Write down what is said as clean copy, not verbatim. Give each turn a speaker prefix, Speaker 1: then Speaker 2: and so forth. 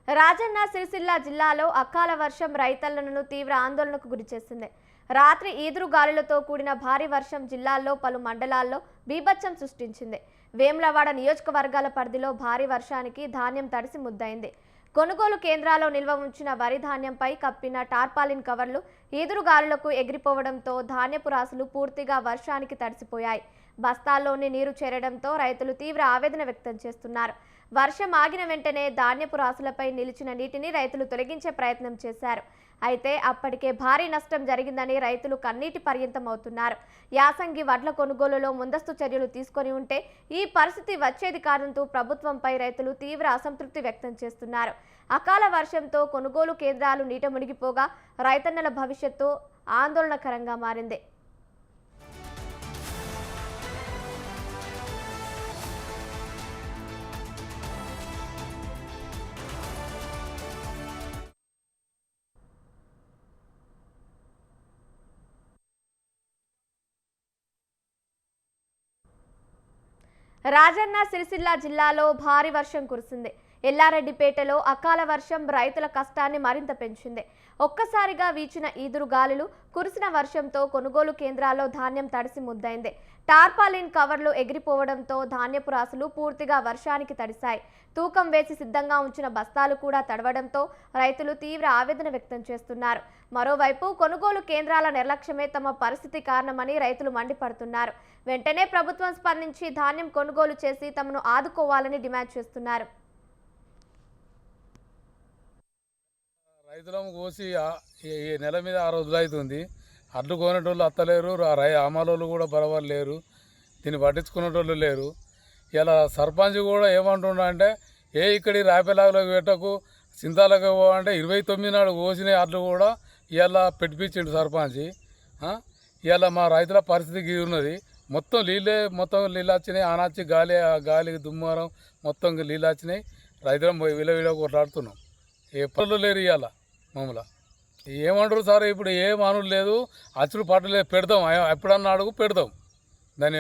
Speaker 1: రాజన్న సిరిసిల్ల జిల్లాలో అకాల వర్షం రైతులను తీవ్ర ఆందోళనకు గురిచేసింది. రాత్రి ఈదురు గాలులతో కూడిన భారీ వర్షం జిల్లాలో పలు మండలాల్లో బీభత్సం సృష్టించింది. వేములవాడ నియోజకవర్గాల పరిధిలో భారీ వర్షానికి ధాన్యం తడిసి ముద్దయింది. కొనుగోలు కేంద్రాల్లో నిల్వ ఉంచిన వరి ధాన్యంపై కప్పిన టార్పాలిన్ కవర్లు ఈదురుగాలులకు ఎగిరిపోవడంతో ధాన్యపు రాసులు పూర్తిగా వర్షానికి తడిసిపోయాయి. బస్తాల్లోని నీరు చేరడంతో రైతులు తీవ్ర ఆవేదన వ్యక్తం చేస్తున్నారు. వర్షం ఆగిన వెంటనే ధాన్యపు రాసులపై నిలిచిన నీటిని రైతులు తొలగించే ప్రయత్నం చేశారు. అయితే అప్పటికే భారీ నష్టం జరిగిందని రైతులు కన్నీటి పర్యంతం అవుతున్నారు. యాసంగి వడ్ల కొనుగోలులో ముందస్తు చర్యలు తీసుకొని ఉంటే ఈ పరిస్థితి వచ్చేది కాదంటూ ప్రభుత్వంపై రైతులు తీవ్ర అసంతృప్తి వ్యక్తం చేస్తున్నారు. అకాల వర్షంతో కొనుగోలు కేంద్రాలు నీట మునిగిపోగా రైతన్నల భవిష్యత్తు ఆందోళనకరంగా మారింది. రాజన్న సిరిసిల్ల జిల్లాలో భారీ వర్షం కురిసింది. ఎల్లారెడ్డిపేటలో అకాల వర్షం రైతుల కష్టాన్ని మరింత పెంచింది. ఒక్కసారిగా వీచిన ఈదురు గాలులు, కురిసిన వర్షంతో కొనుగోలు కేంద్రాల్లో ధాన్యం తడిసి ముద్దైంది. టార్పాలిన్ కవర్లు ఎగిరిపోవడంతో ధాన్యపు రాసులు పూర్తిగా వర్షానికి తడిశాయి. తూకం వేసి సిద్ధంగా ఉంచిన బస్తాలు కూడా తడవడంతో రైతులు తీవ్ర ఆవేదన వ్యక్తం చేస్తున్నారు. మరోవైపు కొనుగోలు కేంద్రాల నిర్లక్ష్యమే తమ పరిస్థితి కారణమని రైతులు మండిపడుతున్నారు. వెంటనే ప్రభుత్వం స్పందించి ధాన్యం కొనుగోలు చేసి తమను ఆదుకోవాలని డిమాండ్ చేస్తున్నారు.
Speaker 2: రైతులం కోసి ఈ నెల మీద 6 రోజులు అవుతుంది. అడ్లు కొనేటోళ్ళు అత్తలేరు, అమలోళ్ళు కూడా బరవరు లేరు, దీన్ని పట్టించుకునేటోళ్ళు లేరు. ఇలా సర్పంచ్ కూడా ఏమంటున్నా అంటే ఇక్కడి రాపేలాగలోకి పెట్టకు, చింతాలకు అంటే 29 నాడు కోసిన అడ్లు కూడా ఇలా పెట్టిపించిండు సర్పంచ్. ఇలా మా రైతుల పరిస్థితికి ఉన్నది. మొత్తం నీళ్ళు వచ్చినాయి. ఆనాచి గాలికి దుమ్మారం మొత్తం నీళ్ళు వచ్చినాయి. రైతులం విల కొట్లాడుతున్నాం. ఏ పనులు లేరు ఇవాళ మమ్మల్ని ఏమంటారు సార్? ఇప్పుడు ఏ మానులు లేదు, అచ్చులు పట్టలేదు, పెడతాం ఎప్పుడన్నా అడుగు పెడతాం దాన్ని.